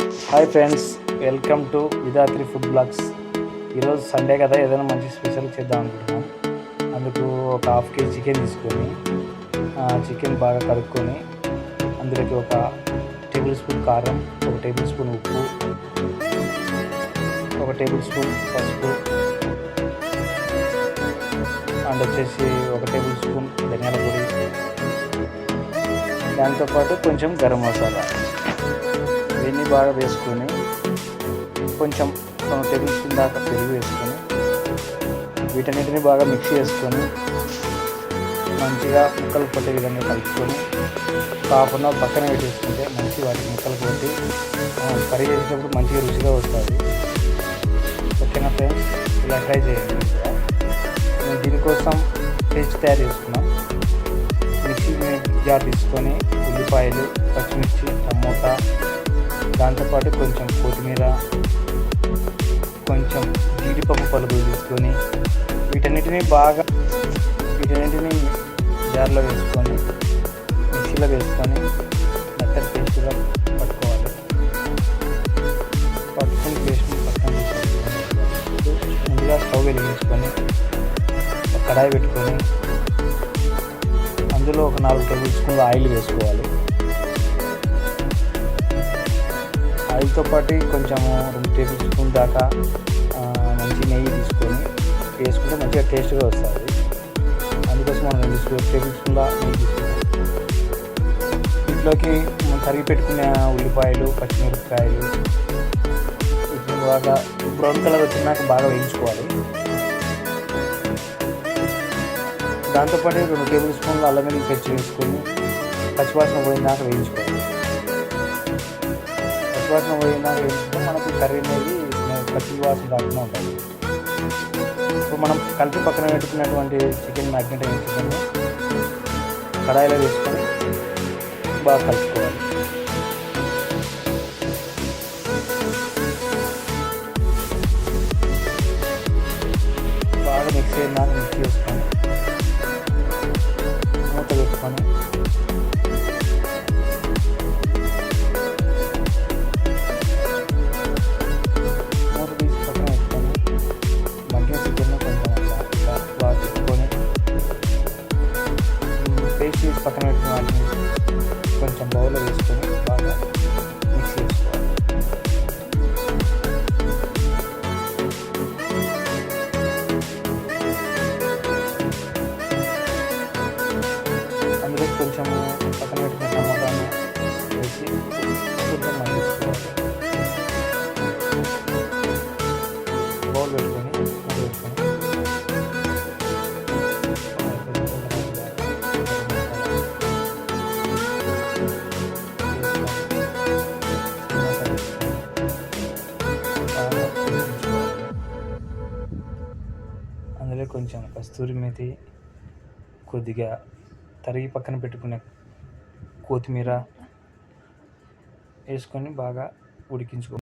Hi friends, welcome to Vidhatri food blogs. ఈరోజు Sunday కదా, ఏదైనా మంచి స్పెషల్ చేద్దాం అనుకుంటున్నాం. అందుకు ఒక హాఫ్ కేజీ చికెన్ తీసుకొని చికెన్ బాగా కడుక్కొని అందులోకి ఒక టేబుల్ స్పూన్ కారం, ఒక టేబుల్ స్పూన్ ఉప్పు, ఒక టేబుల్ స్పూన్ పసుపు అండ్ వచ్చేసి ఒక టేబుల్ స్పూన్ ధనియాల పొడి, దాంతోపాటు కొంచెం గరం మసాలా ఇవన్నీ బాగా వేసుకొని కొంచెం 2 టేబుల్ స్పూన్ దాకా పెరుగు వేసుకొని వీటన్నిటిని బాగా మిక్స్ చేసుకొని మంచిగా ముక్కలు కొట్టే విధంగా కలుపుకొని ఒక హాఫ్ అన్ అవర్ పక్కన పెట్టేసుకుంటే మంచి వాటికి ముక్కలు కొట్టి కర్రీ చేసేటప్పుడు మంచిగా రుచిగా వస్తుంది. ఓకేనా ఫ్రెండ్స్, ఇలా ట్రై చేయండి. మేము దీనికోసం పేస్ట్ తయారు చేసుకున్నాం. మిక్సీ జార్ తీసుకొని ఉల్లిపాయలు, పచ్చిమిర్చి, టమోటా, దాంతోపాటు కొంచెం కొత్తిమీర, కొంచెం జీడిపప్పు పలుకులు తీసుకొని వీటన్నిటిని జార్లో వేసుకొని మిక్సీలో వేసుకొని మెత్తటి పేస్ట్గా పట్టుకోవాలి. పట్టుకుని పేస్ట్ని పక్కన తీసుకొని ముందుగా స్టవ్ వెలిగించుకొని ఒక కడాయి పెట్టుకొని అందులో ఒక 4 టేబుల్ స్పూన్ల ఆయిల్ వేసుకోవాలి. ఆయిల్తో పాటు కొంచెము 2 టేబుల్ స్పూన్ దాకా మంచి నెయ్యి తీసుకొని వేసుకుంటే మంచిగా టేస్ట్గా వస్తుంది. అందుకోసం మనం 2 టేబుల్ స్పూన్ల నెయ్యి తీసుకుంటాం. ఇంట్లోకి మనం తరిగి పెట్టుకునే ఉల్లిపాయలు, పచ్చిమిరపకాయలు వీటిని బాగా బ్రౌన్ కలర్ వచ్చినాక బాగా వేయించుకోవాలి. దాంతోపాటు 2 టేబుల్ స్పూన్ల అల్లం వెల్లుల్లి పేస్ట్ వేసుకొని పచ్చివాసన పోయినాక వేయించుకోవాలి. పచ్చివాసన పోయినాక వేయించుకుంటే మనకు కర్రీ అనేది పచ్చి వాసన రాకుండా ఉంటుంది. ఇప్పుడు మనం కలిపి పక్కన పెట్టుకున్నటువంటి చికెన్ మ్యాగ్నెట్ అయిన చికెన్ కడాయిలో వేసుకొని బాగా కలుపుకోవాలి. బాగా మిక్స్ అయినాక మిక్స్ చేసుకొని మూత వేసుకొని పక్కన పెట్టిన వాటిని కొంచెం బౌల్లో వేసుకొని బాగా మిక్స్ చేసుకోవాలి. అందులో కొంచెం పక్కన పెట్టిన టమాటాను వేసి కొంచెం మగ్గించుకోవాలి. బౌల్ పెట్టుకొని అందులో కొంచెం కస్తూరి మేతి, కొద్దిగా తరిగి పక్కన పెట్టుకునే కొత్తిమీర వేసుకొని బాగా ఉడికించుకో.